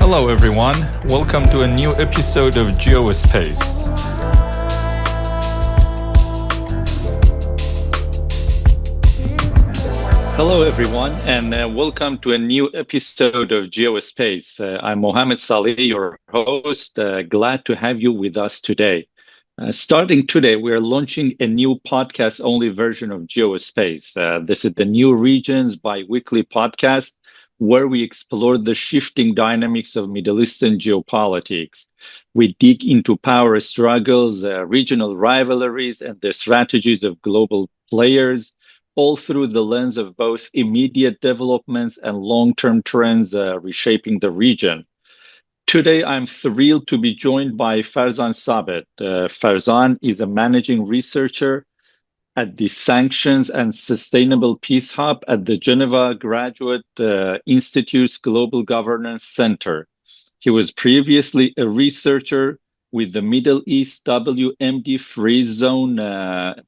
Hello, everyone. Welcome to a new episode of GeoSpace. Hello, everyone, and welcome to a new episode of GeoSpace. I'm Mohammed Salih, your host. Glad to have you with us today. Starting today, we are launching a new podcast-only version of GeoSpace. This is the New Regions bi-weekly podcast where we explore the shifting dynamics of Middle Eastern geopolitics. We dig into power struggles, regional rivalries, and the strategies of global players, all through the lens of both immediate developments and long-term trends reshaping the region. Today, I'm thrilled to be joined by Farzan Sabet. Farzan is a managing researcher at the Sanctions and Sustainable Peace Hub at the Geneva Graduate Institute's Global Governance Center. He was previously a researcher with the Middle East WMD Free Zone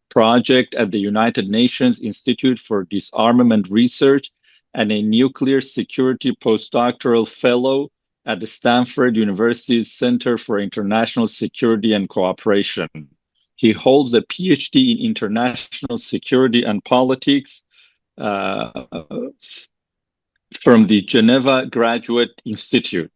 project at the United Nations Institute for Disarmament Research and a nuclear security postdoctoral fellow at the Stanford University's Center for International Security and Cooperation. He holds a PhD in International Security and Politics from the Geneva Graduate Institute.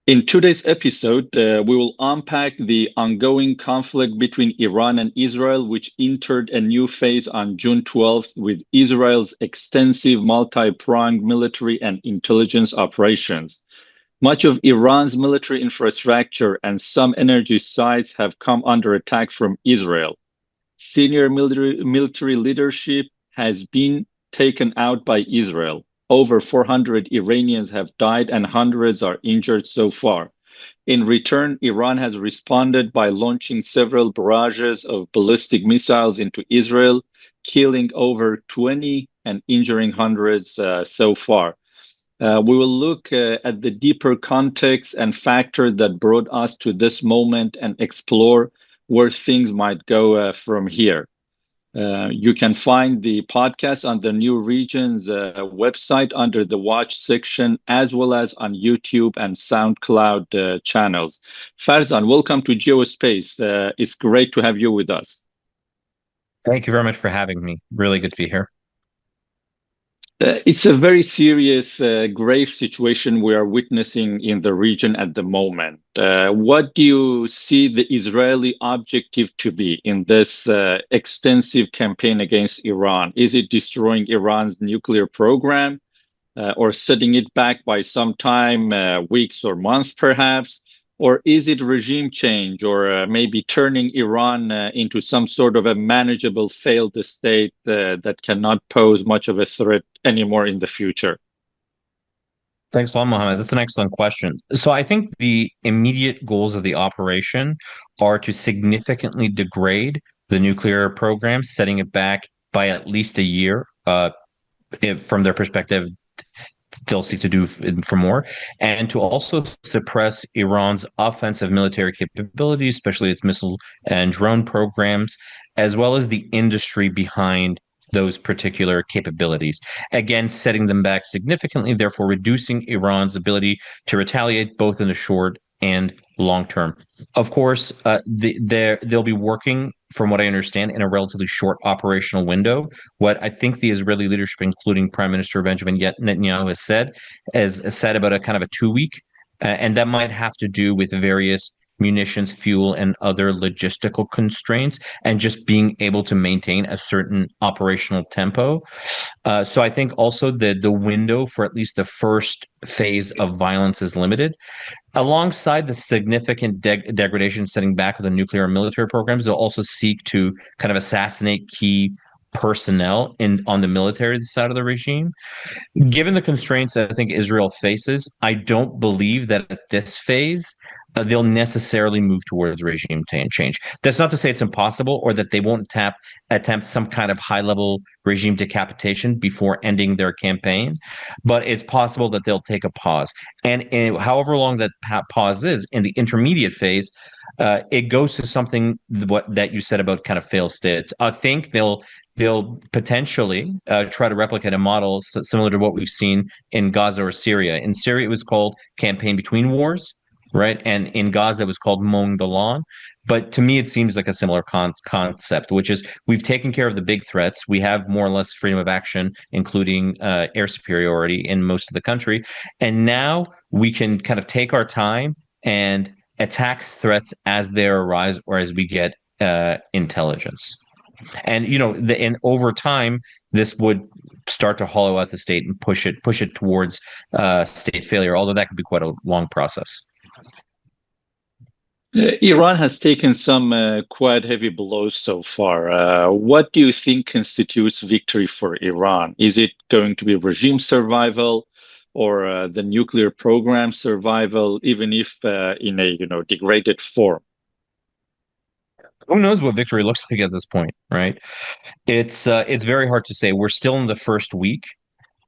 In today's episode, we will unpack the ongoing conflict between Iran and Israel, which entered a new phase on June 12th with Israel's extensive multi-pronged military and intelligence operations. Much of Iran's military infrastructure and some energy sites have come under attack from Israel. Senior military leadership has been taken out by Israel. Over 400 Iranians have died and hundreds are injured so far. In return, Iran has responded by launching several barrages of ballistic missiles into Israel, killing over 20 and injuring hundreds so far. We will look at the deeper context and factors that brought us to this moment and explore where things might go from here. You can find the podcast on the New Regions website under the Watch section, as well as on YouTube and SoundCloud channels. Farzan, welcome to GeoSpace. It's great to have you with us. Thank you very much for having me. Really good to be here. It's a very serious, grave situation we are witnessing in the region at the moment. What do you see the Israeli objective to be in this extensive campaign against Iran? Is it destroying Iran's nuclear program or setting it back by some time, weeks or months perhaps? Or is it regime change or maybe turning Iran into some sort of a manageable failed state that cannot pose much of a threat anymore in the future? Thanks a lot, Mohammed. That's an excellent question. So I think the immediate goals of the operation are to significantly degrade the nuclear program, setting it back by at least a year. From their perspective, they'll seek to do for more, and to also suppress Iran's offensive military capabilities, especially its missile and drone programs, as well as the industry behind those particular capabilities. Again, setting them back significantly, therefore reducing Iran's ability to retaliate both in the short and long term. Of course, they'll be working, from what I understand, in a relatively short operational window. What I think the Israeli leadership, including Prime Minister Benjamin Netanyahu, has said about a kind of a 2 week, and that might have to do with various munitions, fuel, and other logistical constraints, and just being able to maintain a certain operational tempo. So I think also the window for at least the first phase of violence is limited. Alongside the significant degradation setting back of the nuclear and military programs, they'll also seek to kind of assassinate key personnel on the military side of the regime. Given the constraints I think Israel faces, I don't believe that at this phase they'll necessarily move towards regime change. That's not to say it's impossible or that they won't attempt some kind of high-level regime decapitation before ending their campaign, but it's possible that they'll take a pause. And however long that pause is, in the intermediate phase, it goes to something what that you said about kind of failed states. I think they'll potentially try to replicate a model similar to what we've seen in Gaza or Syria. In Syria, it was called Campaign Between Wars, right? And in Gaza, it was called Mowing the Lawn. But to me, it seems like a similar concept, which is we've taken care of the big threats. We have more or less freedom of action, including air superiority in most of the country. And now we can kind of take our time and attack threats as they arise or as we get intelligence. And and over time, this would start to hollow out the state and push it towards state failure. Although that could be quite a long process. Iran has taken some quite heavy blows so far. What do you think constitutes victory for Iran? Is it going to be regime survival or the nuclear program survival, even if in a degraded form? Who knows what victory looks like at this point, right? It's very hard to say. We're still in the first week,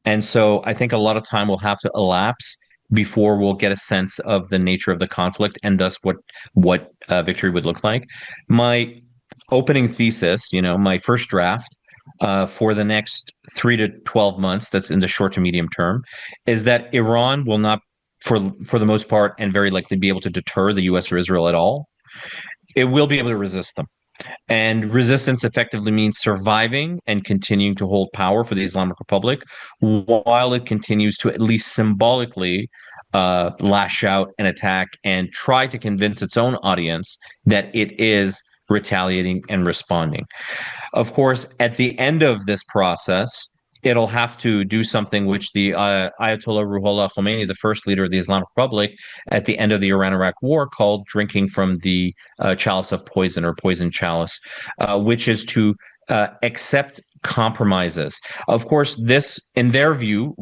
and so I think a lot of time will have to elapse before we'll get a sense of the nature of the conflict and thus what victory would look like. My opening thesis, my first draft for the next 3 to 12 months, that's in the short to medium term, is that Iran will not, for the most part, and very likely be able to deter the U.S. or Israel at all. It will be able to resist them. And resistance effectively means surviving and continuing to hold power for the Islamic Republic while it continues to at least symbolically lash out and attack and try to convince its own audience that it is retaliating and responding. Of course, at the end of this process, it'll have to do something which the Ayatollah Ruhollah Khomeini, the first leader of the Islamic Republic, at the end of the Iran-Iraq War, called drinking from the chalice of poison or poison chalice, which is to accept compromises. Of course, this, in their view,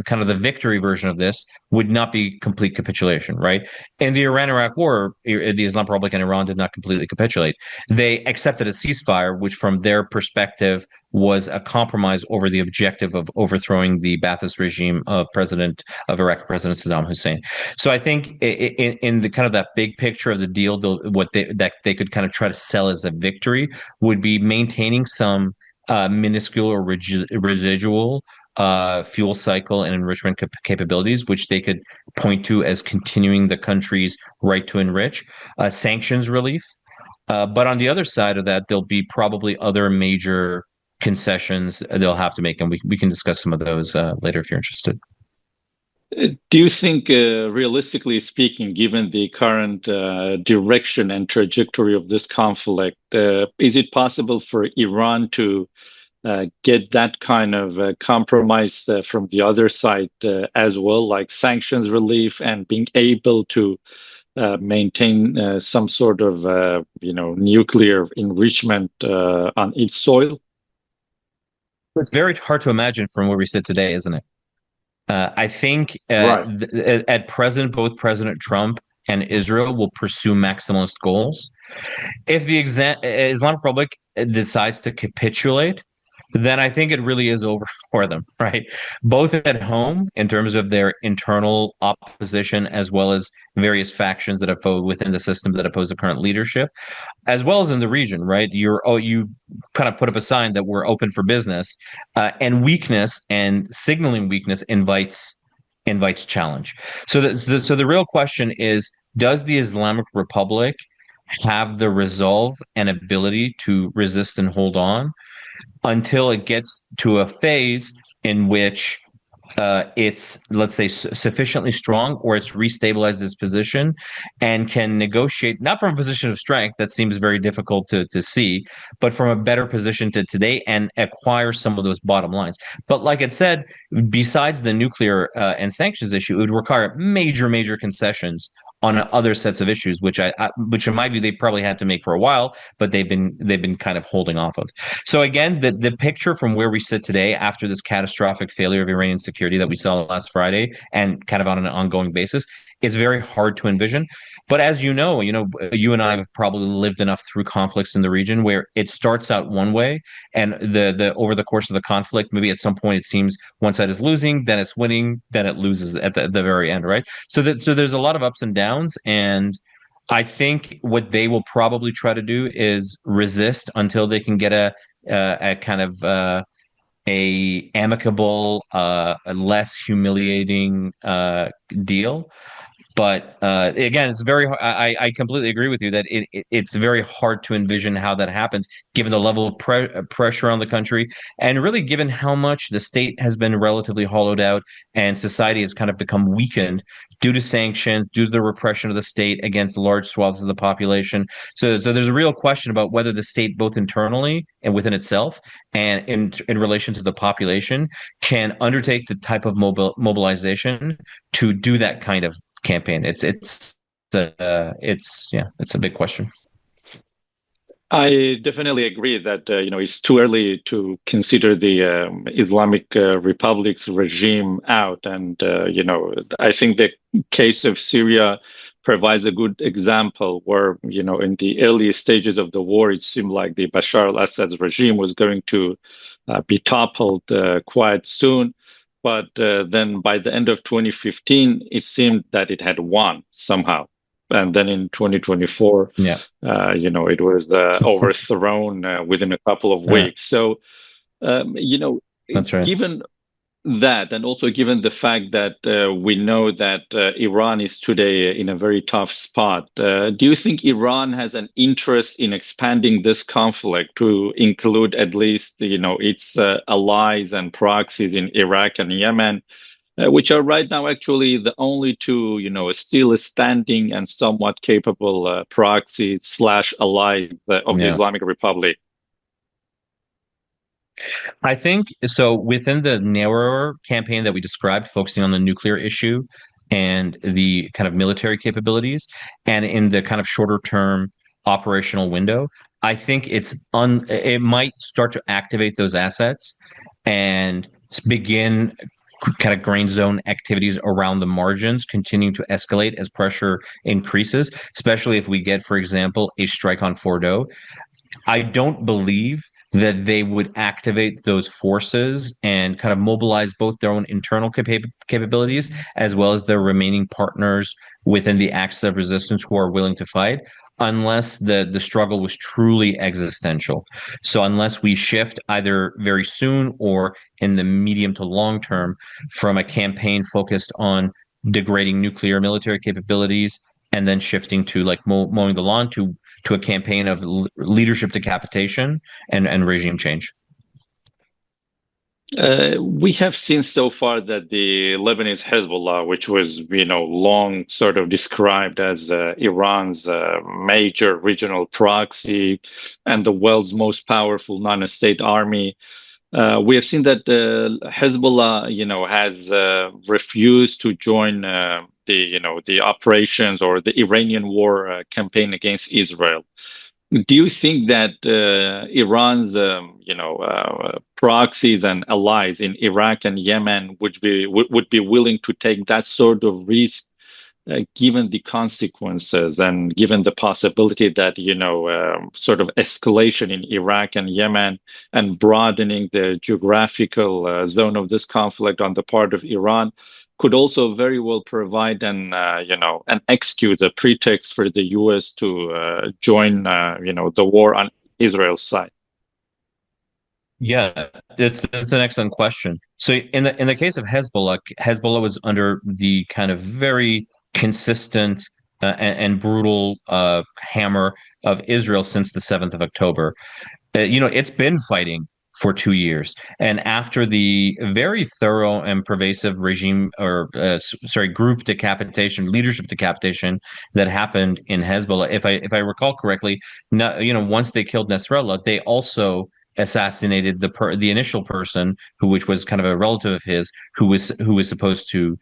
kind of the victory version of this, would not be complete capitulation, right? In the Iran-Iraq War, the Islamic Republic and Iran did not completely capitulate. They accepted a ceasefire, which from their perspective was a compromise over the objective of overthrowing the Ba'athist regime of Iraq President Saddam Hussein. So I think in the kind of that big picture of the deal, that they could kind of try to sell as a victory would be maintaining some minuscule or residual fuel cycle and enrichment capabilities, which they could point to as continuing the country's right to enrich, sanctions relief. But on the other side of that, there'll be probably other major concessions they'll have to make, and we can discuss some of those later if you're interested. Do you think, realistically speaking, given the current direction and trajectory of this conflict, is it possible for Iran to get that kind of compromise from the other side as well, like sanctions relief and being able to maintain some sort of, nuclear enrichment on its soil? It's very hard to imagine from where we sit today, isn't it? I think Right. at present, both President Trump and Israel will pursue maximalist goals. If the Islamic Republic decides to capitulate, then I think it really is over for them, right? Both at home in terms of their internal opposition, as well as various factions that oppose within the system that oppose the current leadership, as well as in the region, right? You kind of put up a sign that we're open for business, and weakness and signaling weakness invites challenge. So the real question is: does the Islamic Republic have the resolve and ability to resist and hold on until it gets to a phase in which it's, let's say, sufficiently strong, or it's restabilized its position and can negotiate, not from a position of strength, that seems very difficult to see, but from a better position to today and acquire some of those bottom lines. But like it said, besides the nuclear and sanctions issue, it would require major concessions on other sets of issues, which in my view they probably had to make for a while, but they've been kind of holding off of. So again, the picture from where we sit today after this catastrophic failure of Iranian security that we saw last Friday and kind of on an ongoing basis is very hard to envision. But as you and I have probably lived enough through conflicts in the region where it starts out one way, and the over the course of the conflict, maybe at some point it seems one side is losing, then it's winning, then it loses at the very end, right? So there's a lot of ups and downs, and I think what they will probably try to do is resist until they can get a kind of a amicable, a less humiliating deal. But again, it's very. I completely agree with you that it's very hard to envision how that happens, given the level of pressure on the country, and really given how much the state has been relatively hollowed out, and society has kind of become weakened due to sanctions, due to the repression of the state against large swaths of the population. So there's a real question about whether the state, both internally and within itself, and in relation to the population, can undertake the type of mobilization to do that kind of campaign. It's yeah, it's a big question. I definitely agree that it's too early to consider the Islamic Republic's regime out, and I think the case of Syria provides a good example where in the early stages of the war, it seemed like the Bashar al-Assad's regime was going to be toppled quite soon. But then by the end of 2015, it seemed that it had won somehow. And then in 2024, Yeah, it was overthrown within a couple of yeah, weeks. So, you know, that's right. given that, and also given the fact that we know that Iran is today in a very tough spot, do you think Iran has an interest in expanding this conflict to include at least, its allies and proxies in Iraq and Yemen? Which are right now actually the only two, still standing and somewhat capable proxies slash allies of the Yeah. Islamic Republic. I think so within the narrower campaign that we described, focusing on the nuclear issue and the kind of military capabilities, and in the kind of shorter term operational window, I think it might start to activate those assets and begin kind of grain zone activities around the margins, continuing to escalate as pressure increases, especially if we get, for example, a strike on Fordo. I don't believe that they would activate those forces and kind of mobilize both their own internal capabilities as well as their remaining partners within the axis of resistance who are willing to fight unless the struggle was truly existential. So unless we shift either very soon or in the medium to long term from a campaign focused on degrading nuclear military capabilities and then shifting to like mowing the lawn to a campaign of leadership decapitation and regime change. We have seen so far that the Lebanese Hezbollah, which was, long sort of described as Iran's major regional proxy and the world's most powerful non-state army, we have seen that Hezbollah, has refused to join the operations or the Iranian war campaign against Israel. Do you think that Iran's, proxies and allies in Iraq and Yemen would be willing to take that sort of risk, given the consequences and given the possibility that sort of escalation in Iraq and Yemen and broadening the geographical zone of this conflict on the part of Iran could also very well provide an excuse, a pretext for the U.S. to join the war on Israel's side? Yeah, it's an excellent question. So in the case of Hezbollah, Hezbollah was under the kind of very consistent and brutal hammer of Israel since the 7th of October. It's been fighting for 2 years. And after the very thorough and pervasive regime or group decapitation, leadership decapitation that happened in Hezbollah, if I recall correctly, once they killed Nasrallah, they also assassinated the initial person which was kind of a relative of his who was supposed to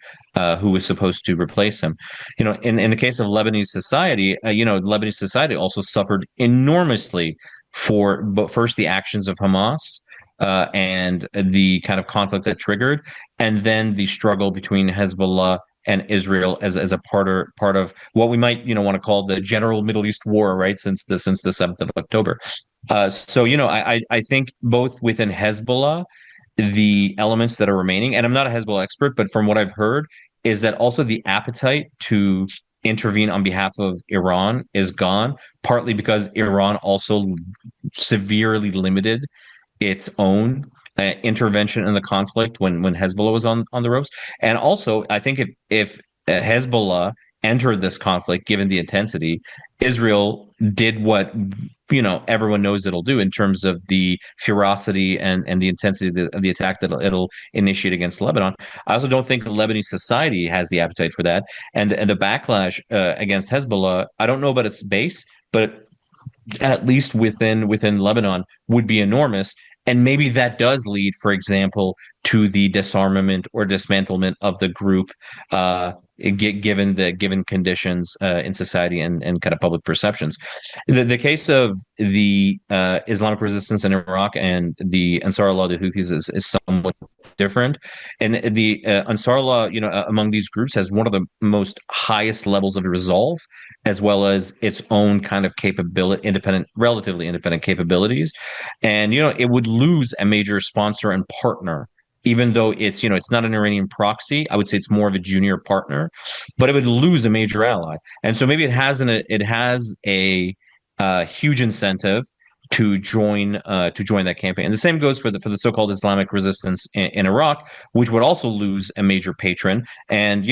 replace him. In the case of Lebanese society, Lebanese society also suffered enormously for but first the actions of Hamas and the kind of conflict that triggered, and then the struggle between Hezbollah and Israel as a part of what we might want to call the general Middle East war, right? Since the 7th of October. So I think both within Hezbollah, the elements that are remaining, and I'm not a Hezbollah expert, but from what I've heard, is that also the appetite to intervene on behalf of Iran is gone, partly because Iran also severely limited its own intervention in the conflict when Hezbollah was on the ropes. And also, I think if Hezbollah entered this conflict, given the intensity, Israel did what everyone knows it'll do in terms of the ferocity and the intensity of the attack that it'll initiate against Lebanon. I also don't think Lebanese society has the appetite for that, and the backlash against Hezbollah. I don't know about its base, but at least within Lebanon would be enormous. And maybe that does lead, for example, to the disarmament or dismantlement of the group, given conditions in society and kind of public perceptions. The case of the Islamic resistance in Iraq and the Ansar Allah, the Houthis, is somewhat different. And the Ansar Allah, among these groups, has one of the most highest levels of resolve, as well as its own kind of capability, relatively independent capabilities. And, it would lose a major sponsor and partner, even though it's not an Iranian proxy. I would say it's more of a junior partner, but it would lose a major ally. And so maybe it has a huge incentive to join that campaign. And the same goes for the so-called Islamic resistance in Iraq, which would also lose a major patron. And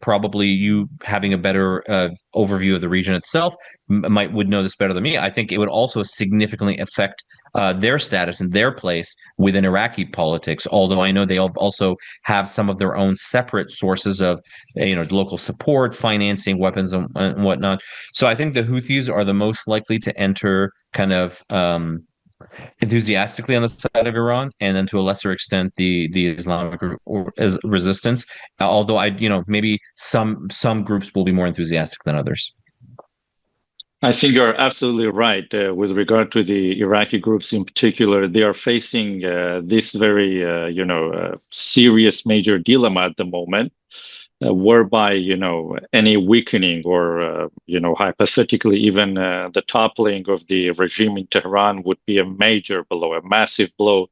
probably you having a better overview of the region itself would know this better than me. I think it would also significantly affect their status and their place within Iraqi politics. Although I know they also have some of their own separate sources of local support, financing, weapons, and whatnot. So I think the Houthis are the most likely to enter kind of enthusiastically on the side of Iran, and then to a lesser extent the Islamic resistance. Although maybe some groups will be more enthusiastic than others. I think you're absolutely right. With regard to the Iraqi groups in particular, they are facing this very, serious major dilemma at the moment, whereby, any weakening or, hypothetically, even the toppling of the regime in Tehran would be a major blow, a massive blow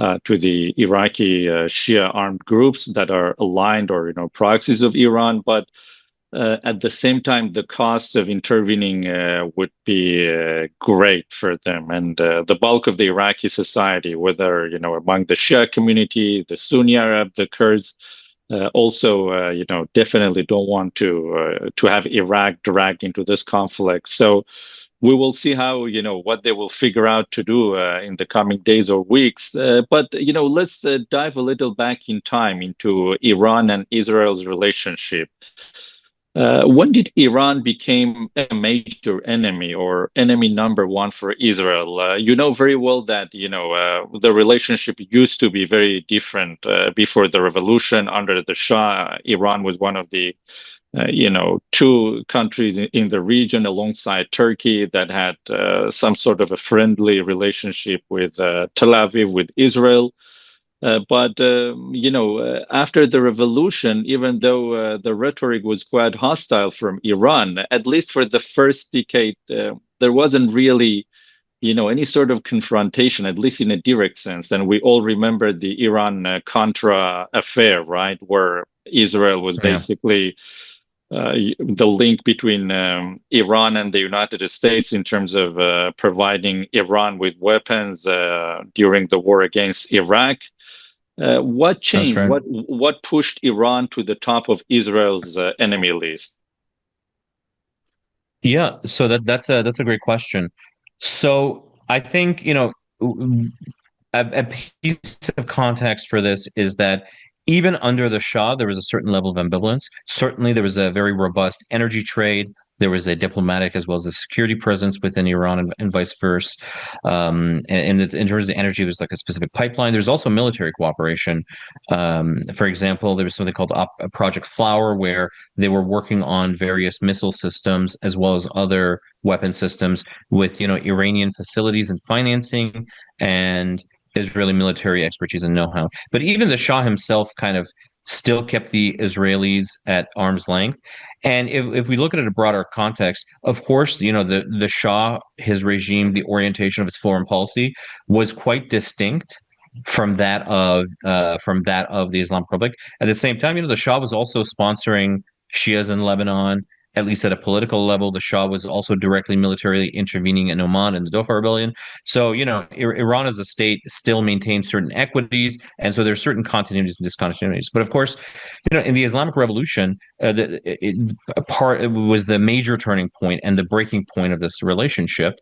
to the Iraqi Shia armed groups that are aligned or, proxies of Iran. But at the same time, the cost of intervening would be great for them. And the bulk of the Iraqi society, whether, among the Shia community, the Sunni Arab, the Kurds, also, definitely don't want to have Iraq dragged into this conflict. So we will see how, what they will figure out to do in the coming days or weeks. But, let's dive a little back in time into Iran and Israel's relationship. When did Iran become a major enemy or enemy number one for Israel? You know very well that, the relationship used to be very different before the revolution under the Shah. Iran was one of the, two countries in the region alongside Turkey that had some sort of a friendly relationship with Tel Aviv, with Israel. But after the revolution, even though the rhetoric was quite hostile from Iran, at least for the first decade, there wasn't really, any sort of confrontation, at least in a direct sense. And we all remember the Iran Contra affair, right, where Israel was Yeah, basically the link between Iran and the United States in terms of providing Iran with weapons during the war against Iraq. What that's changed? right. What pushed Iran to the top of Israel's enemy list? Yeah, so that's a great question. So I think, a piece of context for this is that even under the Shah, there was a certain level of ambivalence. Certainly, there was a very robust energy trade. There was a diplomatic as well as a security presence within Iran and vice versa. In terms of energy, there's like a specific pipeline. There's also military cooperation. For example, there was something called Project Flower, where they were working on various missile systems as well as other weapon systems with, Iranian facilities and financing and Israeli military expertise and know-how. But even the Shah himself kind of still kept the Israelis at arm's length. And if we look at it in a broader context, of course, the Shah, his regime, the orientation of its foreign policy was quite distinct from that of the Islamic Republic. At the same time, the Shah was also sponsoring Shias in Lebanon at least at a political level. The Shah was also directly militarily intervening in Oman in the Doha rebellion. So, Iran as a state still maintains certain equities. And so there's certain continuities and discontinuities. But of course, in the Islamic Revolution, it was the major turning point and the breaking point of this relationship.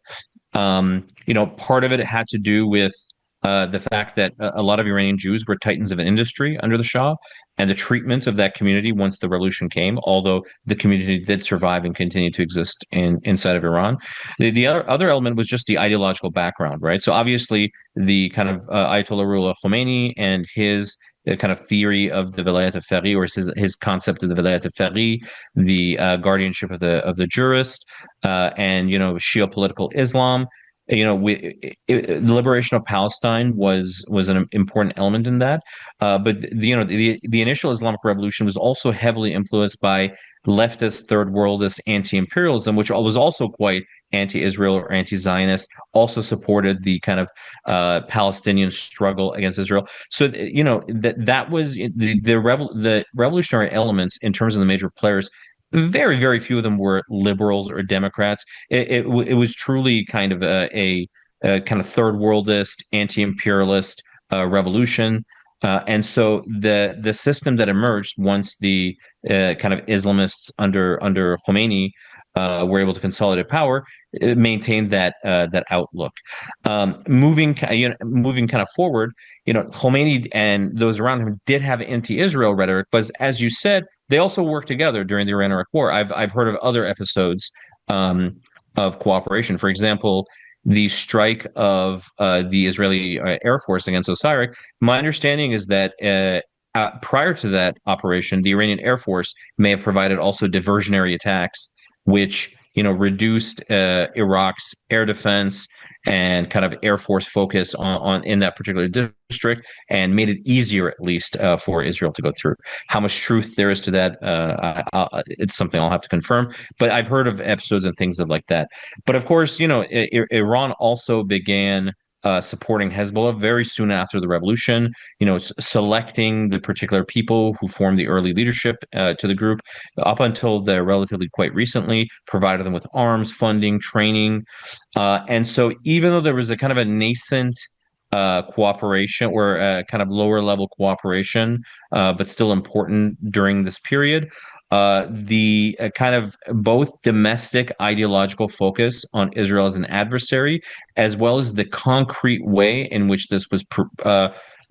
Part of it had to do with the fact that a lot of Iranian Jews were titans of an industry under the Shah, and the treatment of that community once the revolution came, although the community did survive and continue to exist inside of Iran. The other element was just the ideological background, right? So obviously the kind of Ayatollah Ruhollah Khomeini and his kind of theory of the Vilayat al-Faqih, or his concept of the Vilayat al-Faqih, the guardianship of the jurist, and Shia political Islam. The liberation of Palestine was an important element in that. But the initial Islamic Revolution was also heavily influenced by leftist, third worldist anti-imperialism, which was also quite anti-Israel or anti-Zionist. Also supported the kind of Palestinian struggle against Israel. So that was the revolutionary elements in terms of the major players. Very, very few of them were liberals or Democrats. It was truly kind of a kind of third worldist, anti-imperialist revolution. And so the system that emerged once the kind of Islamists under Khomeini were able to consolidate power, it maintained that outlook. Moving kind of forward, Khomeini and those around him did have anti-Israel rhetoric, but as you said, they also worked together during the Iran-Iraq War. I've heard of other episodes of cooperation. For example, the strike of the Israeli Air Force against Osiris. My understanding is that prior to that operation, the Iranian Air Force may have provided also diversionary attacks, which reduced Iraq's air defense and kind of Air Force focus on in that particular district, and made it easier, at least, for Israel to go through. How much truth there is to that, it's something I'll have to confirm. But I've heard of episodes and things of like that. But of course, Iran also began supporting Hezbollah very soon after the revolution, selecting the particular people who formed the early leadership to the group up until the relatively quite recently, provided them with arms, funding, training. And so even though there was a kind of a nascent cooperation or kind of lower level cooperation, but still important during this period, the kind of both domestic ideological focus on Israel as an adversary, as well as the concrete way in which this was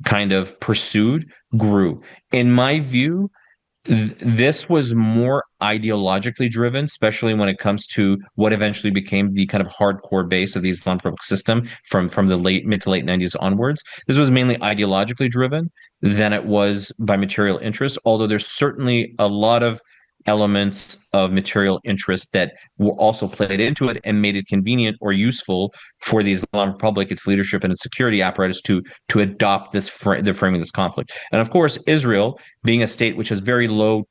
kind of pursued, grew. In my view, this was more ideologically driven, especially when it comes to what eventually became the kind of hardcore base of the Islamic Republic system from the mid to late 90s onwards. This was mainly ideologically driven than it was by material interest, although there's certainly a lot of elements of material interest that were also played into it and made it convenient or useful for the Islamic Republic, its leadership, and its security apparatus to adopt the framing of this conflict. And of course, Israel, being a state which has very low,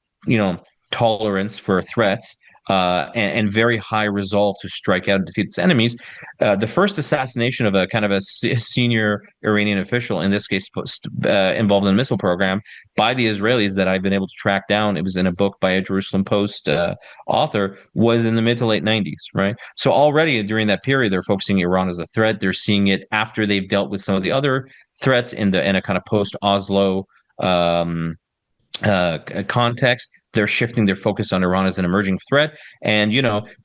tolerance for threats, and very high resolve to strike out and defeat its enemies. The first assassination of a kind of a senior Iranian official, in this case involved in the missile program, by the Israelis that I've been able to track down, it was in a book by a Jerusalem Post author, was in the mid to late 90s, right? So already during that period, they're focusing Iran as a threat. They're seeing it after they've dealt with some of the other threats in a kind of post-Oslo context. They're shifting their focus on Iran as an emerging threat. And,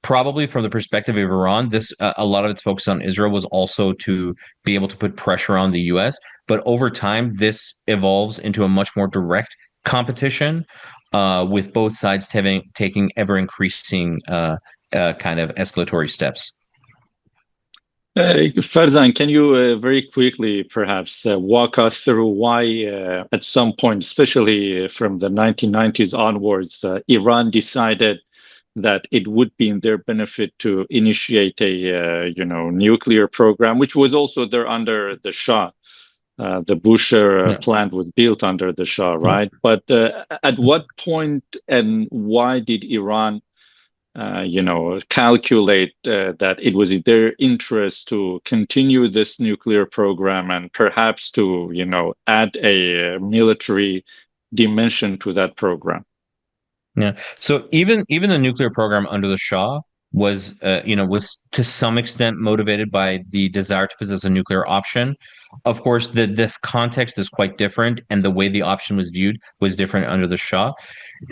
probably from the perspective of Iran, this a lot of its focus on Israel was also to be able to put pressure on the U.S. But over time, this evolves into a much more direct competition, with both sides taking ever increasing kind of escalatory steps. Farzan, can you very quickly perhaps walk us through why at some point, especially from the 1990s onwards, Iran decided that it would be in their benefit to initiate a nuclear program, which was also there under the Shah. The Bush plant was built under the Shah, right? But at what point and why did Iran calculate that it was in their interest to continue this nuclear program and perhaps to, add a military dimension to that program? Yeah. So even the nuclear program under the Shah was to some extent motivated by the desire to possess a nuclear option. Of course, the context is quite different, and the way the option was viewed was different under the Shah.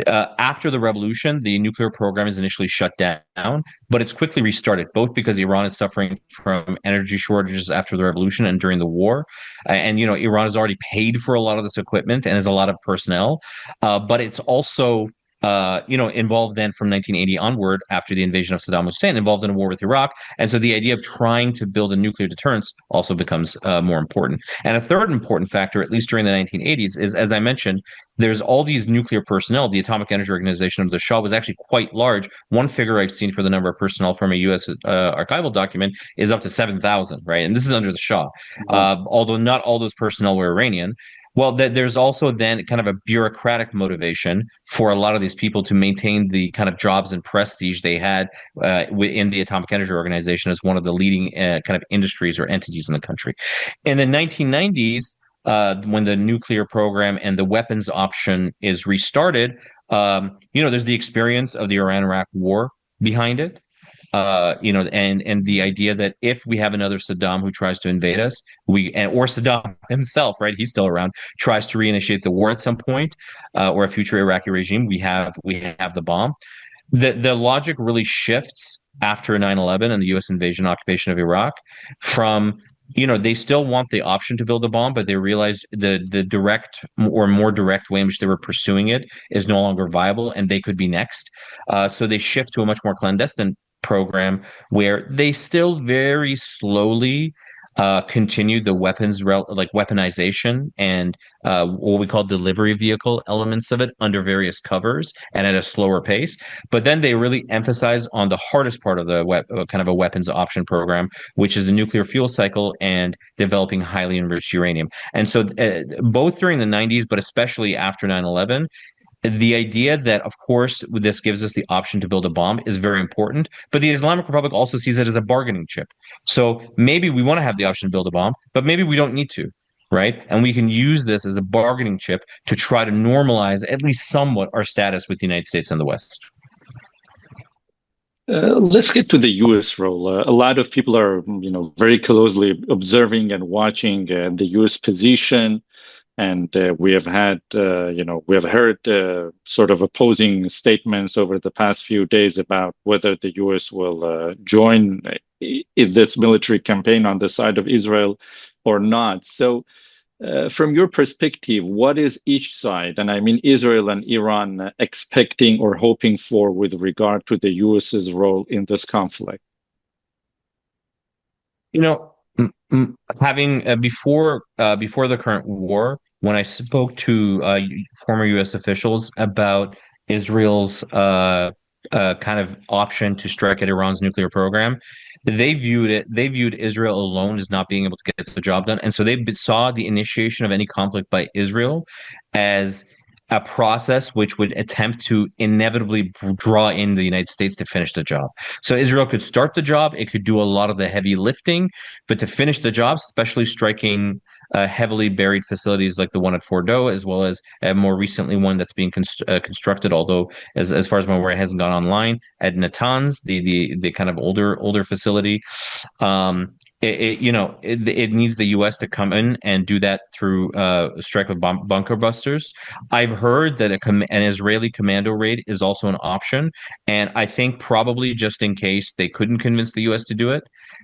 After the revolution, the nuclear program is initially shut down, but it's quickly restarted, both because Iran is suffering from energy shortages after the revolution and during the war. And Iran has already paid for a lot of this equipment and has a lot of personnel. But it's also involved then from 1980 onward, after the invasion of Saddam Hussein, involved in a war with Iraq. And so the idea of trying to build a nuclear deterrence also becomes more important. And a third important factor, at least during the 1980s, is, as I mentioned, there's all these nuclear personnel. The Atomic Energy Organization of the Shah was actually quite large. One figure I've seen for the number of personnel from a U.S. Archival document is up to 7,000, right? And this is under the Shah, Wow. although not all those personnel were Iranian. Well, there's also then kind of a bureaucratic motivation for a lot of these people to maintain the kind of jobs and prestige they had in the Atomic Energy Organization as one of the leading kind of industries or entities in the country. In the 1990s, when the nuclear program and the weapons option is restarted, there's the experience of the Iran-Iraq War behind it. And the idea that if we have another Saddam who tries to invade us, or Saddam himself, right? He's still around, tries to reinitiate the war at some point, or a future Iraqi regime, we have the bomb. The logic really shifts after 9/11 and the U.S. invasion and occupation of Iraq from they still want the option to build a bomb, but they realize the direct or more direct way in which they were pursuing it is no longer viable, and they could be next. So they shift to a much more clandestine program where they still very slowly continue the like weaponization and what we call delivery vehicle elements of it under various covers and at a slower pace. But then they really emphasize on the hardest part of the kind of a weapons option program, which is the nuclear fuel cycle and developing highly enriched uranium. And so both during the 90s, but especially after 9/11, the idea that, of course, this gives us the option to build a bomb is very important, but the Islamic Republic also sees it as a bargaining chip. So maybe we want to have the option to build a bomb, but maybe we don't need to, right? And we can use this as a bargaining chip to try to normalize at least somewhat our status with the United States and the West. Let's get to the U.S. role. A lot of people are, very closely observing and watching the U.S. position, and we have heard sort of opposing statements over the past few days about whether the U.S. will join in this military campaign on the side of Israel or not. So, from your perspective, what is each side, and I mean Israel and Iran, expecting or hoping for with regard to the US's role in this conflict? You know, having before the current war, when I spoke to former U.S. officials about Israel's kind of option to strike at Iran's nuclear program, they viewed Israel alone as not being able to get the job done, and so they saw the initiation of any conflict by Israel as a process which would attempt to inevitably draw in the United States to finish the job. So Israel could start the job, it could do a lot of the heavy lifting, but to finish the job, especially striking heavily buried facilities like the one at Fordo, as well as more recently one that's being constructed, although as far as I'm aware, it hasn't gone online at Natanz, the kind of older facility. It needs the U.S. to come in and do that through a strike with bunker busters. I've heard that an Israeli commando raid is also an option, and I think probably just in case they couldn't convince the U.S. to do it,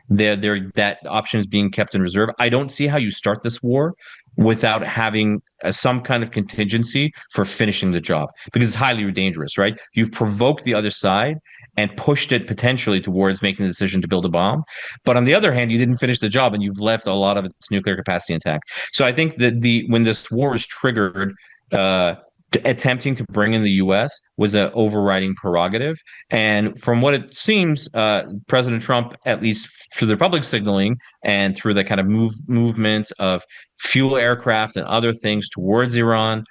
that option is being kept in reserve. I don't see how you start this war without having some kind of contingency for finishing the job because it's highly dangerous, right? You've provoked the other side and pushed it potentially towards making the decision to build a bomb. But on the other hand, you didn't finish the job and you've left a lot of its nuclear capacity intact. So I think that when this war is triggered, uh, attempting to bring in the U.S. was an overriding prerogative. And from what it seems, President Trump, at least through the public signaling and through the kind of movement of fuel aircraft and other things towards Iran,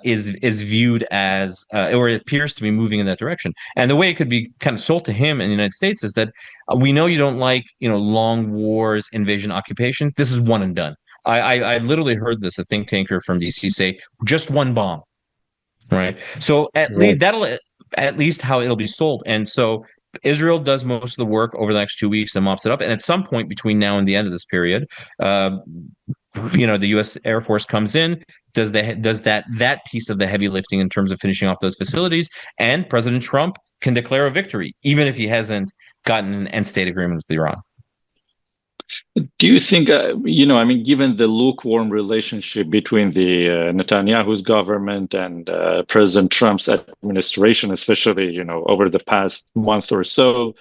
is viewed as, or it appears to be moving in that direction. And the way it could be kind of sold to him in the United States is that we know you don't like, long wars, invasion, occupation. This is one and done. I literally heard this, a think tanker from DC say, just one bomb. right? So at least Right. that'll at least how it'll be sold. And so Israel does most of the work over the next 2 weeks and mops it up. And at some point between now and the end of this period, uh, the U.S. Air Force comes in, does that piece of the heavy lifting in terms of finishing off those facilities, and President Trump can declare a victory, even if he hasn't gotten an end state agreement with Iran. Do you think, I mean, given the lukewarm relationship between the Netanyahu's government and President Trump's administration, especially, over the past month or so,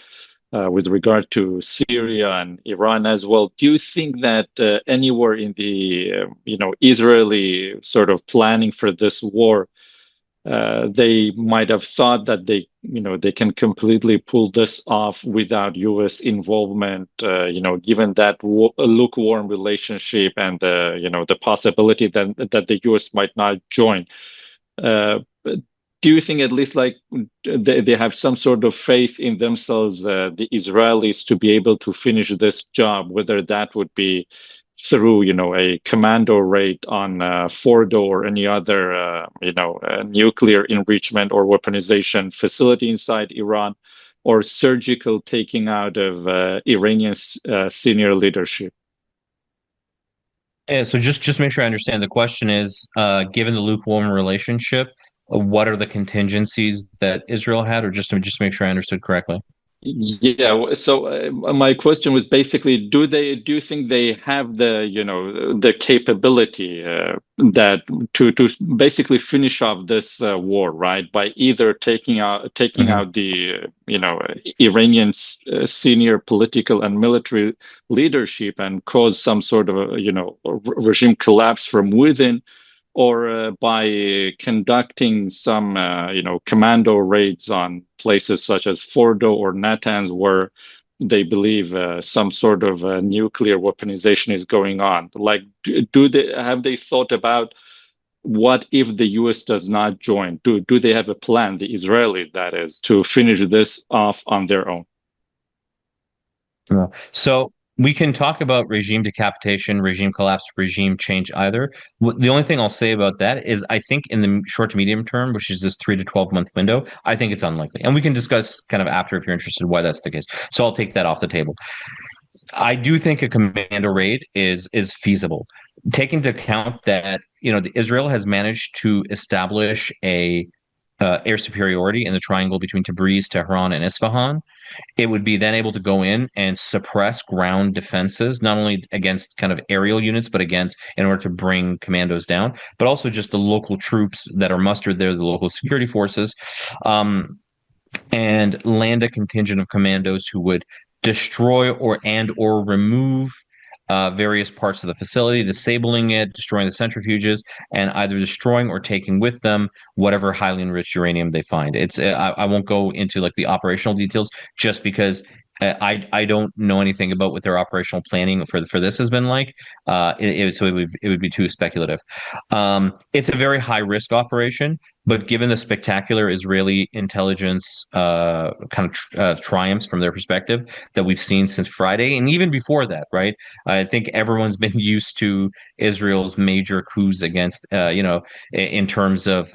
with regard to Syria and Iran as well, do you think that anywhere in the, Israeli sort of planning for this war, they might have thought that they can completely pull this off without U.S. involvement, given that lukewarm relationship and the possibility that the U.S. might not join. But do you think at least like they have some sort of faith in themselves, the Israelis, to be able to finish this job, whether that would be through, a commando raid on Fordo or any other, nuclear enrichment or weaponization facility inside Iran, or surgical taking out of Iranian senior leadership? And so just make sure I understand. The question is, given the lukewarm relationship, what are the contingencies that Israel had, or just to make sure I understood correctly? Yeah, so my question was basically, do you think they have the capability that to basically finish off this war, right? By either taking out the Iranian senior political and military leadership and cause some sort of regime collapse from within, or by conducting some, commando raids on places such as Fordo or Natanz, where they believe some sort of nuclear weaponization is going on. Like, do they have they thought about what if the U.S. does not join? Do they have a plan, the Israelis, that is, to finish this off on their own? Yeah. So we can talk about regime decapitation, regime collapse, regime change either. The only thing I'll say about that is I think in the short to medium term, which is this 3 to 12 month window, I think it's unlikely. And we can discuss kind of after if you're interested why that's the case. So I'll take that off the table. I do think a commando raid is feasible, taking into account that Israel has managed to establish a air superiority in the triangle between Tabriz, Tehran, and Isfahan. It would be then able to go in and suppress ground defenses, not only against kind of aerial units, but against in order to bring commandos down, but also just the local troops that are mustered there, the local security forces, and land a contingent of commandos who would destroy or remove various parts of the facility, disabling it, destroying the centrifuges, and either destroying or taking with them whatever highly enriched uranium they find. I won't go into like the operational details just because I don't know anything about what their operational planning for this has been like. So it would be too speculative. It's a very high risk operation, but given the spectacular Israeli intelligence kind of triumphs from their perspective that we've seen since Friday, and even before that, right? I think everyone's been used to Israel's major coups against, in terms of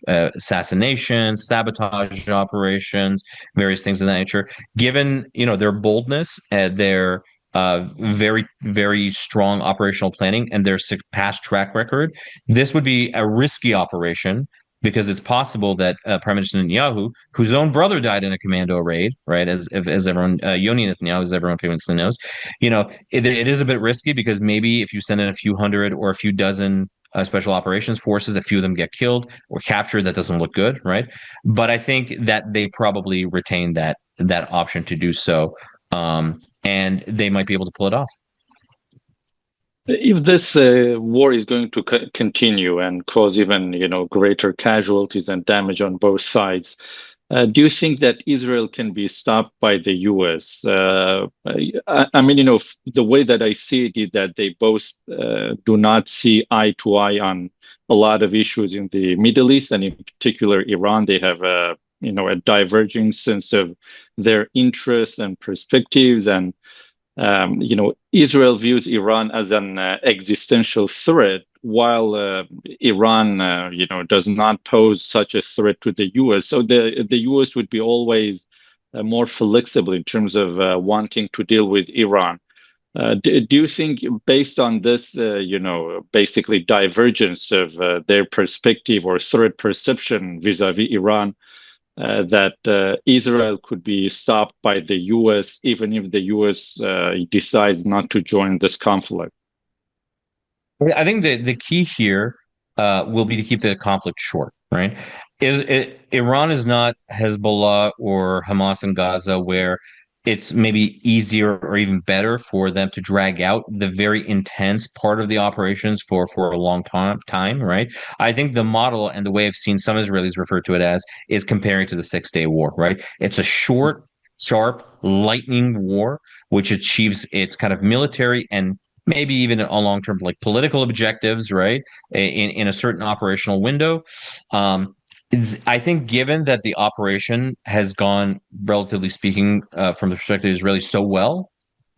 assassination, sabotage operations, various things of that nature. Given their boldness, their very very strong operational planning, and their past track record, this would be a risky operation because it's possible that Prime Minister Netanyahu, whose own brother died in a commando raid, right, as everyone, Yoni Netanyahu, as everyone famously knows, it is a bit risky because maybe if you send in a few hundred or a few dozen special operations forces, a few of them get killed or captured. That doesn't look good, right? But I think that they probably retain that option to do so, and they might be able to pull it off. If this war is going to continue and cause even, greater casualties and damage on both sides, do you think that Israel can be stopped by the U.S.? I mean, the way that I see it is that they both do not see eye to eye on a lot of issues in the Middle East, and in particular Iran. They have a diverging sense of their interests and perspectives, and Israel views Iran as an existential threat, while Iran, does not pose such a threat to the U.S. So the U.S. would be always more flexible in terms of wanting to deal with Iran. Do you think, based on this, basically divergence of their perspective or threat perception vis-a-vis Iran, that Israel could be stopped by the U.S. even if the U.S. Decides not to join this conflict? I think the key here will be to keep the conflict short, right? Iran is not Hezbollah or Hamas in Gaza, where it's maybe easier or even better for them to drag out the very intense part of the operations for a long time, right? I think the model and the way I've seen some Israelis refer to it as is comparing to the Six-Day War, right? It's a short, sharp, lightning war, which achieves its kind of military and maybe even a long-term like political objectives, right? In a certain operational window. Um, I think given that the operation has gone, relatively speaking, from the perspective of Israeli, so well,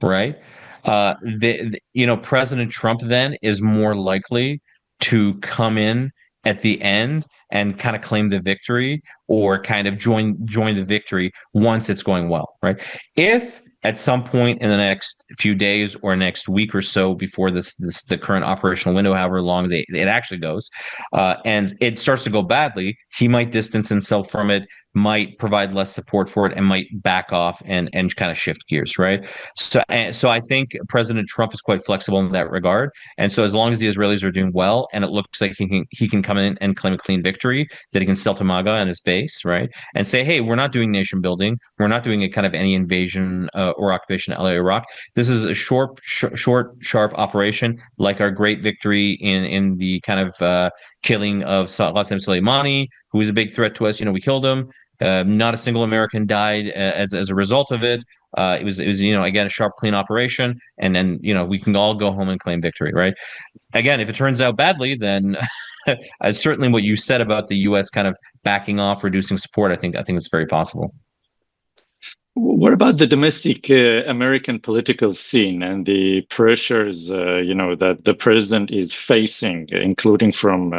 right? President Trump then is more likely to come in at the end and kind of claim the victory or kind of join the victory once it's going well, right? If at some point in the next few days or next week or so before this the current operational window, however long it actually goes, and it starts to go badly, he might distance himself from it, might provide less support for it, and might back off and kind of shift gears, right? So I think President Trump is quite flexible in that regard, and so as long as the Israelis are doing well, and it looks like he can come in and claim a clean victory, that he can sell to MAGA on his base, right, and say, hey, we're not doing nation building, we're not doing a kind of any invasion or occupation of Iraq. This is a short, sharp operation, like our great victory in the kind of killing of Qasem Soleimani, who was a big threat to us. We killed him. Not a single American died as a result of it. It was again a sharp, clean operation, and then we can all go home and claim victory, right? Again, if it turns out badly, then certainly what you said about the U.S. kind of backing off, reducing support, I think it's very possible. What about the domestic American political scene and the pressures, that the president is facing, including from,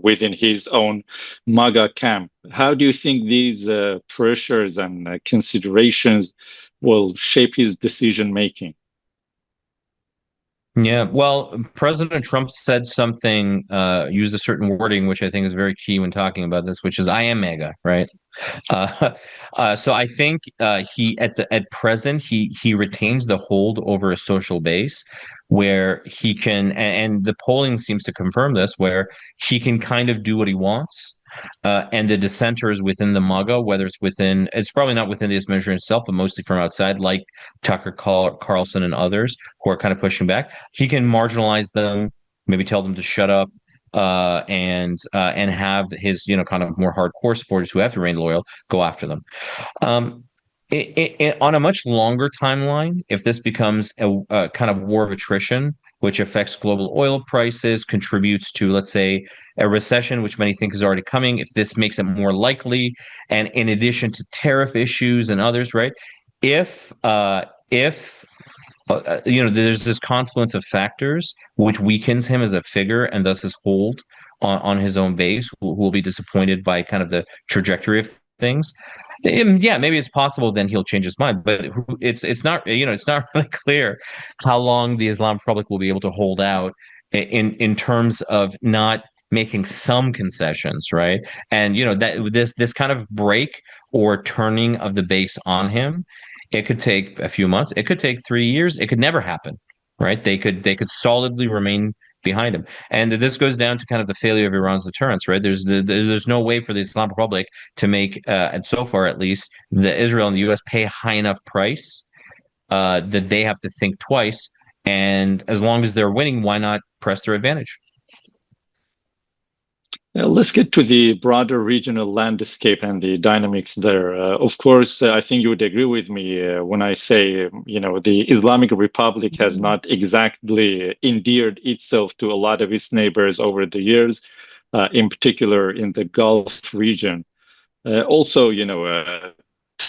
within his own MAGA camp? How do you think these pressures and considerations will shape his decision making? Yeah, well, President Trump said something, used a certain wording, which I think is very key when talking about this, which is "I am mega," right? Uh, so I think he at present he retains the hold over a social base where he can, and the polling seems to confirm this, where he can kind of do what he wants. And the dissenters within the MAGA, whether it's probably not within the administration itself, but mostly from outside, like Tucker Carlson and others who are kind of pushing back. He can marginalize them, maybe tell them to shut up, and have his kind of more hardcore supporters who have to remain loyal go after them. Um, on a much longer timeline, if this becomes a kind of war of attrition, which affects global oil prices, contributes to, let's say, a recession, which many think is already coming, if this makes it more likely, and in addition to tariff issues and others, right? If there's this confluence of factors which weakens him as a figure and thus his hold on his own base, who will be disappointed by kind of the trajectory of things. Yeah, maybe it's possible then he'll change his mind, but it's not it's not really clear how long the Islamic Republic will be able to hold out in terms of not making some concessions, right? And that this kind of break or turning of the base on him, it could take a few months, it could take 3 years, it could never happen, right? They could solidly remain behind him. And this goes down to kind of the failure of Iran's deterrence, right? There's no way for the Islamic Republic to make, and so far at least, the Israel and the U.S. pay a high enough price that they have to think twice. And as long as they're winning, why not press their advantage? Let's get to the broader regional landscape and the dynamics there. Of course, I think you would agree with me when I say, the Islamic Republic has not exactly endeared itself to a lot of its neighbors over the years, in particular in the Gulf region. Also,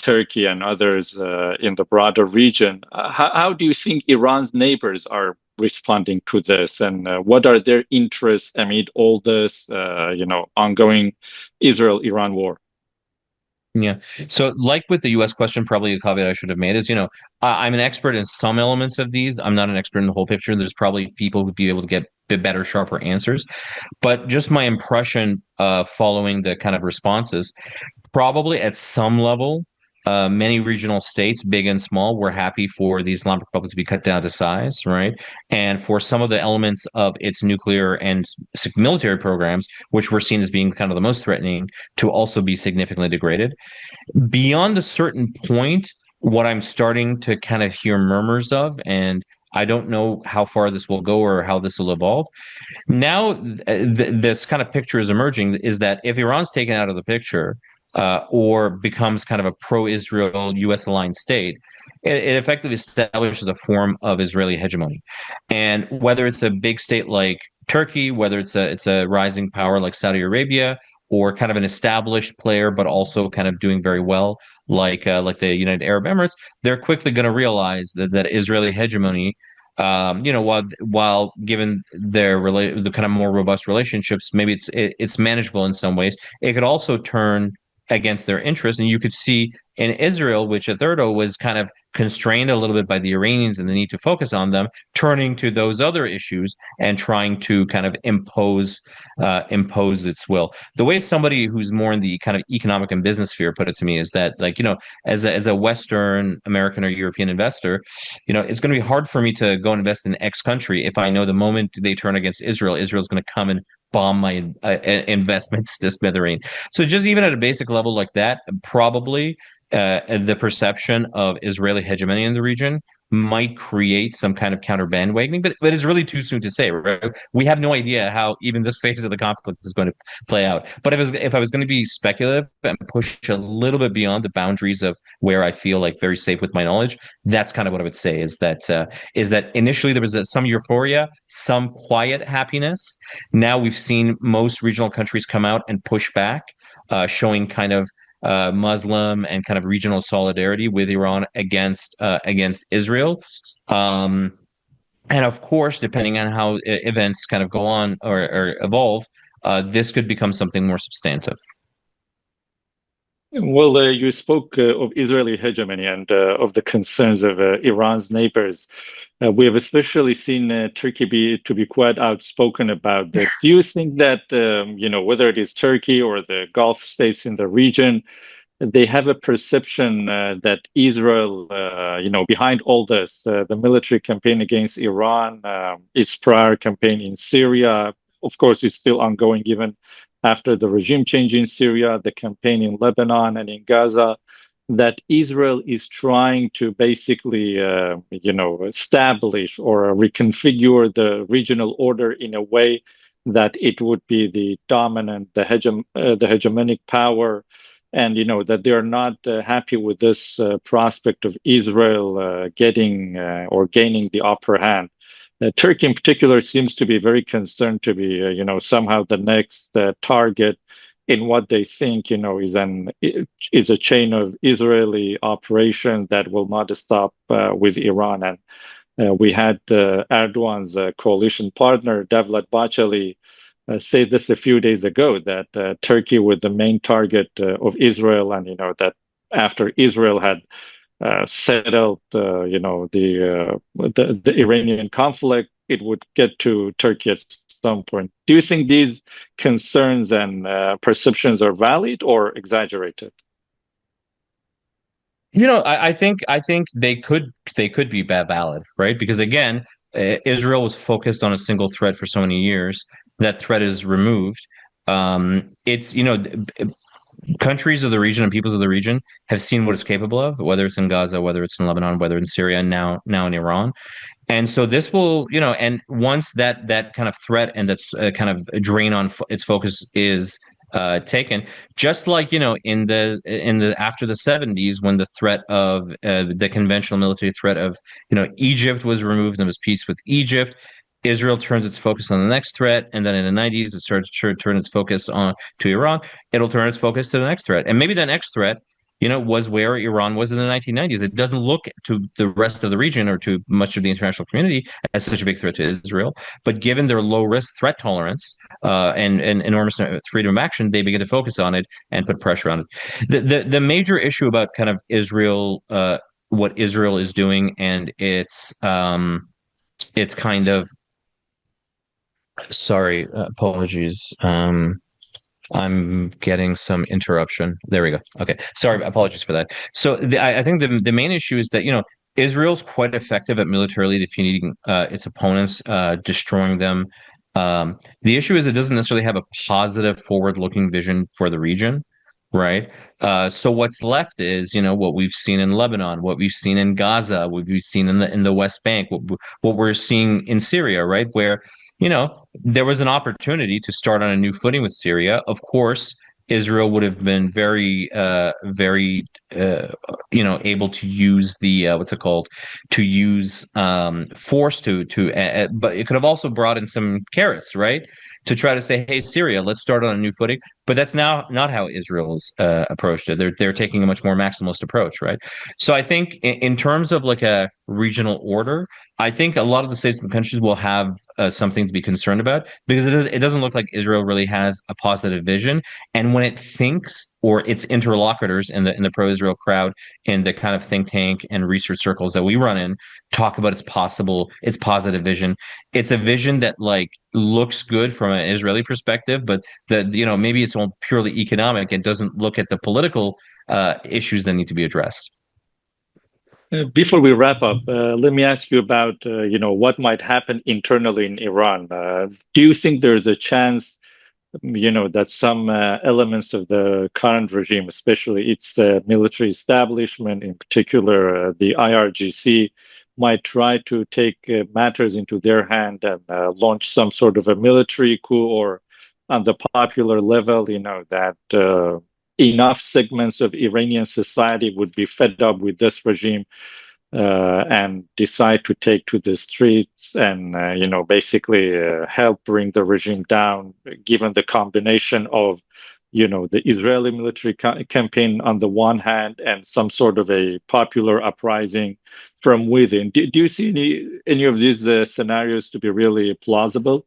Turkey and others in the broader region. How do you think Iran's neighbors are responding to this, and what are their interests amid all this, ongoing Israel-Iran war? Yeah. So, like with the US question, probably a caveat I should have made is, I'm an expert in some elements of these. I'm not an expert in the whole picture. There's probably people who'd be able to get better, sharper answers. But just my impression following the kind of responses, probably at some level, many regional states, big and small, were happy for the Islamic Republic to be cut down to size, right? And for some of the elements of its nuclear and military programs, which were seen as being kind of the most threatening, to also be significantly degraded. Beyond a certain point, what I'm starting to kind of hear murmurs of, and I don't know how far this will go or how this will evolve. Now, this kind of picture is emerging is that if Iran's taken out of the picture or becomes kind of a pro-Israel U.S. aligned state, it effectively establishes a form of Israeli hegemony. And whether it's a big state like Turkey, whether it's a rising power like Saudi Arabia, or kind of an established player, but also kind of doing very well, like the United Arab Emirates, they're quickly going to realize that Israeli hegemony, while given the kind of more robust relationships, maybe it's manageable in some ways. It could also turn against their interest, and you could see in Israel, which Atherto was kind of constrained a little bit by the Iranians and the need to focus on them, turning to those other issues and trying to kind of impose its will. The way somebody who's more in the kind of economic and business sphere put it to me is that, like, as a Western American or European investor, it's going to be hard for me to go invest in X country if I know the moment they turn against Israel, Israel's going to come and bomb my investments to smithereen. So just even at a basic level like that, probably the perception of Israeli hegemony in the region might create some kind of counter bandwagoning, but it's really too soon to say, right? We have no idea how even this phase of the conflict is going to play out. But if I was going to be speculative and push a little bit beyond the boundaries of where I feel like very safe with my knowledge, that's kind of what I would say is that initially there was some euphoria, some quiet happiness. Now we've seen most regional countries come out and push back, showing kind of Muslim and kind of regional solidarity with Iran against Israel. Um, and of course, depending on how events kind of go on or evolve, this could become something more substantive. Well, you spoke of Israeli hegemony and of the concerns of Iran's neighbors. We have especially seen Turkey to be quite outspoken about this. Do you think that whether it is Turkey or the Gulf states in the region, they have a perception that Israel, behind all this, the military campaign against Iran, its prior campaign in Syria, of course, is still ongoing even after the regime change in Syria, the campaign in Lebanon and in Gaza, that Israel is trying to basically, establish or reconfigure the regional order in a way that it would be the dominant, the hegemonic power, and that they're not happy with this prospect of Israel getting or gaining the upper hand. Turkey, in particular, seems to be very concerned to be, somehow the next target in what they think, is a chain of Israeli operation that will not stop with Iran. And we had Erdogan's coalition partner, Devlet Bahçeli, say this a few days ago that Turkey was the main target of Israel, and that after Israel had settled, the Iranian conflict, it would get to Turkey at some point. Do you think these concerns and perceptions are valid or exaggerated? I think they could be valid, right? Because again, Israel was focused on a single threat for so many years. That threat is removed. It's countries of the region and peoples of the region have seen what it's capable of, whether it's in Gaza, whether it's in Lebanon, whether in Syria, and now in Iran. And so this will, and once that kind of threat and that's kind of drain on its focus is taken, just like in the after the 70s when the threat of the conventional military threat of Egypt was removed and there was peace with Egypt. Israel turns its focus on the next threat, and then in the 90s it starts to turn its focus on to Iran. It'll turn its focus to the next threat, and maybe the next threat was where Iran was in the 1990s. It doesn't look to the rest of the region or to much of the international community as such a big threat to Israel. But given their low risk threat tolerance and enormous freedom of action, they begin to focus on it and put pressure on it. The major issue about kind of Israel, what Israel is doing, and it's kind of sorry, apologies. I'm getting some interruption. There we go. Okay. Sorry, apologies for that. So I think the main issue is that, Israel's quite effective at militarily defeating its opponents, destroying them. The issue is it doesn't necessarily have a positive forward-looking vision for the region, right? So what's left is, what we've seen in Lebanon, what we've seen in Gaza, what we've seen in the West Bank, what we're seeing in Syria, right? Where there was an opportunity to start on a new footing with Syria. Of course, Israel would have been very, able to use the what's it called, to use force but it could have also brought in some carrots, right? To try to say, hey, Syria, let's start on a new footing. But that's now not how Israel's approached it. They're taking a much more maximalist approach, right? So I think in terms of like a regional order, I think a lot of the states and countries will have something to be concerned about because it doesn't look like Israel really has a positive vision. And when it thinks, or its interlocutors in the pro-Israel crowd, in the kind of think tank and research circles that we run in, talk about its positive vision. It's a vision that like looks good from an Israeli perspective, but maybe it's all purely economic and doesn't look at the political issues that need to be addressed. Before we wrap up, let me ask you about what might happen internally in Iran. Do you think there's a chance, that some elements of the current regime, especially its military establishment, in particular the IRGC, might try to take matters into their hand and launch some sort of a military coup, or on the popular level, that enough segments of Iranian society would be fed up with this regime and decide to take to the streets and basically help bring the regime down, given the combination of the Israeli military campaign on the one hand and some sort of a popular uprising from within. Do you see any of these scenarios to be really plausible?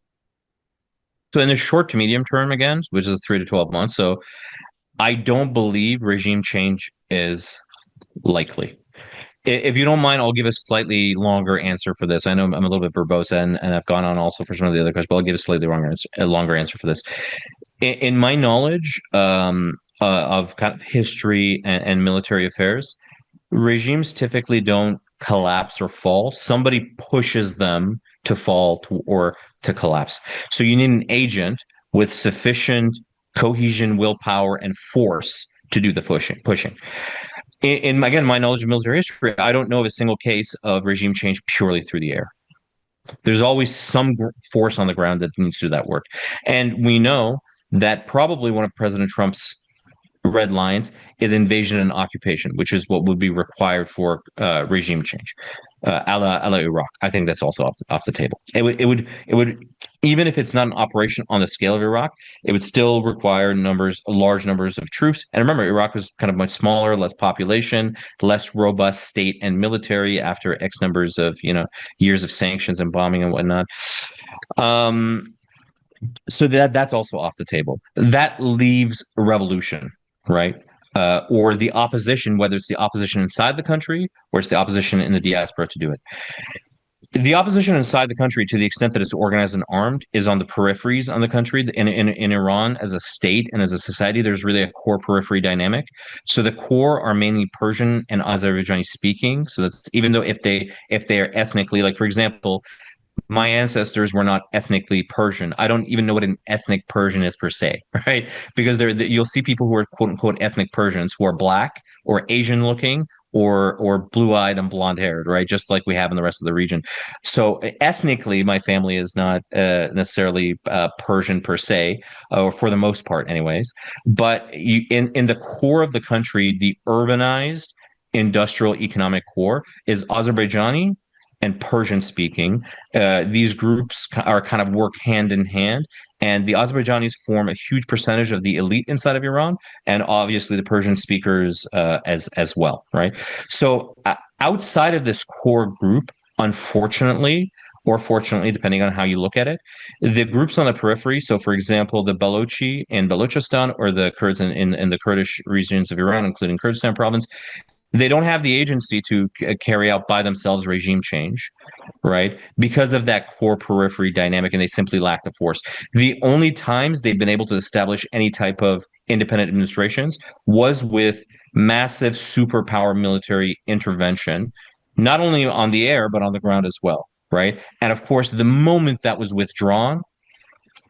So in the short to medium term, again, which is 3 to 12 months, so I don't believe regime change is likely. If you don't mind, I'll give a slightly longer answer for this. I know I'm a little bit verbose and I've gone on also for some of the other questions, but I'll give a longer answer for this. In my knowledge of kind of history and military affairs, regimes typically don't collapse or fall. Somebody pushes them to fall or to collapse. So you need an agent with sufficient cohesion, willpower, and force to do the pushing. Again, my knowledge of military history, I don't know of a single case of regime change purely through the air. There's always some force on the ground that needs to do that work. And we know that probably one of President Trump's red lines is invasion and occupation, which is what would be required for regime change, a la Iraq. I think that's also off the table. It would, even if it's not an operation on the scale of Iraq, it would still require large numbers of troops. And remember, Iraq was kind of much smaller, less population, less robust state and military after X numbers of years of sanctions and bombing and whatnot. So that's also off the table. That leaves revolution, right? Or the opposition, whether it's the opposition inside the country or it's the opposition in the diaspora to do it. The opposition inside the country, to the extent that it's organized and armed, is on the peripheries on the country. In Iran, as a state and as a society, there's really a core periphery dynamic. So the core are mainly Persian and Azerbaijani speaking. So that's, even though if they are ethnically, like for example, my ancestors were not ethnically Persian. I don't even know what an ethnic Persian is per se, right? Because you'll see people who are quote unquote ethnic Persians who are black or Asian looking or blue eyed and blonde haired, right? Just like we have in the rest of the region. So ethnically, my family is not necessarily Persian per se, or for the most part, anyways. But in the core of the country, the urbanized industrial economic core is Azerbaijani and Persian speaking. These groups are kind of work hand in hand, and the Azerbaijanis form a huge percentage of the elite inside of Iran, and obviously the Persian speakers as well, right? So outside of this core group, unfortunately, or fortunately, depending on how you look at it, the groups on the periphery, so for example, the Balochi in Balochistan or the Kurds in the Kurdish regions of Iran, including Kurdistan province, they don't have the agency to carry out by themselves regime change, right? Because of that core periphery dynamic, and they simply lack the force. The only times they've been able to establish any type of independent administrations was with massive superpower military intervention, not only on the air, but on the ground as well, right? And of course, the moment that was withdrawn,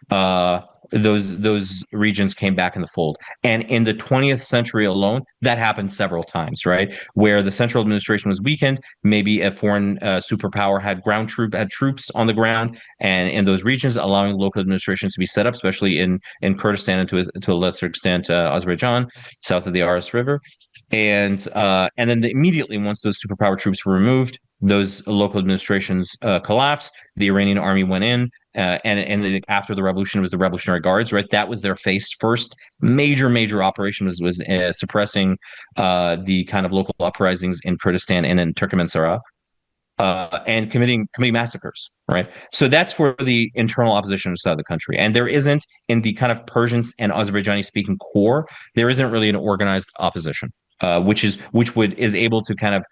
uh, those regions came back in the fold. And in the 20th century alone, that happened several times, right? Where the central administration was weakened, maybe a foreign superpower had troops on the ground and in those regions, allowing local administrations to be set up, especially in Kurdistan and to a lesser extent Azerbaijan, south of the Aras River. And then immediately once those superpower troops were removed, those local administrations collapsed. The Iranian army went in, and after the revolution, it was the Revolutionary Guards, right? That was their first major operation was suppressing the kind of local uprisings in Kurdistan and in Turkmenistan, and committing massacres, right? So that's for the internal opposition inside of the country, and there isn't in the kind of Persian and Azerbaijani speaking core, there isn't really an organized opposition, which is able to kind of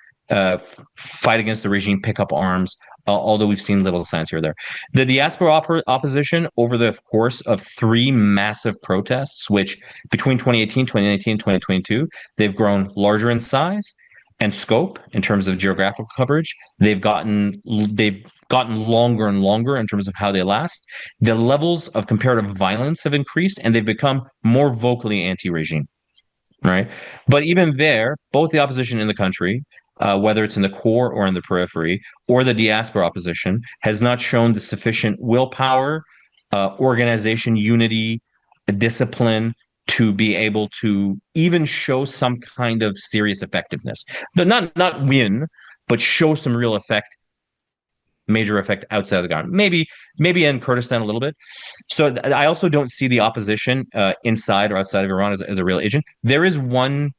fight against the regime, pick up arms, although we've seen little signs here or there. The diaspora opposition, over the course of three massive protests, which between 2018, 2019, 2022, they've grown larger in size and scope in terms of geographical coverage. They've gotten longer and longer in terms of how they last. The levels of comparative violence have increased, and they've become more vocally anti-regime, right? But even there, both the opposition in the country, whether it's in the core or in the periphery, or the diaspora opposition, has not shown the sufficient willpower, organization, unity, discipline to be able to even show some kind of serious effectiveness. Not win, but show some real effect, major effect outside of the government. Maybe in Kurdistan a little bit. So I also don't see the opposition inside or outside of Iran as a real agent. There is one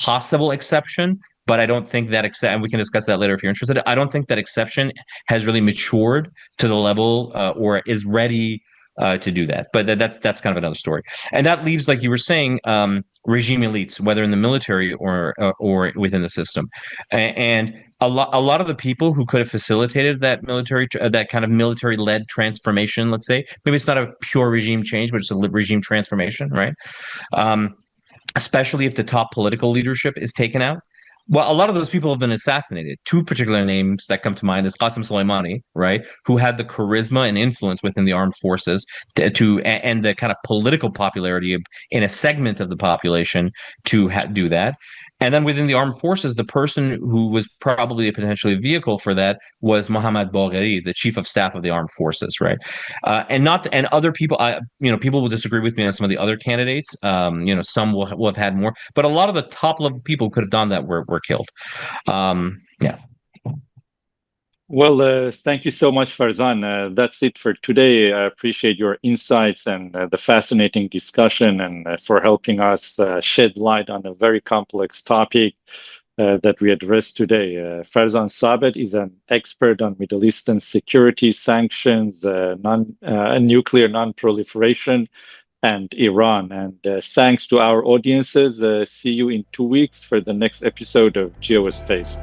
possible exception, but I don't think that and we can discuss that later if you're interested. I don't think that exception has really matured to the level or is ready to do that. But that's kind of another story. And that leaves, like you were saying, regime elites, whether in the military or within the system, and a lot of the people who could have facilitated that that kind of military led transformation. Let's say maybe it's not a pure regime change, but it's a regime transformation, right? Especially if the top political leadership is taken out. Well, a lot of those people have been assassinated. Two particular names that come to mind is Qasem Soleimani, right, who had the charisma and influence within the armed forces and the kind of political popularity in a segment of the population to do that. And then within the armed forces, the person who was probably potentially a vehicle for that was Mohammed Bagheri, the chief of staff of the armed forces, right? And other people, people will disagree with me on some of the other candidates. Some will have had more, but a lot of the top level people who could have done that were killed. Yeah. Well, thank you so much, Farzan. That's it for today. I appreciate your insights and the fascinating discussion and for helping us shed light on a very complex topic that we addressed today. Farzan Sabet is an expert on Middle Eastern security, sanctions, nuclear non-proliferation, and Iran. And thanks to our audiences. See you in 2 weeks for the next episode of GeoSpace.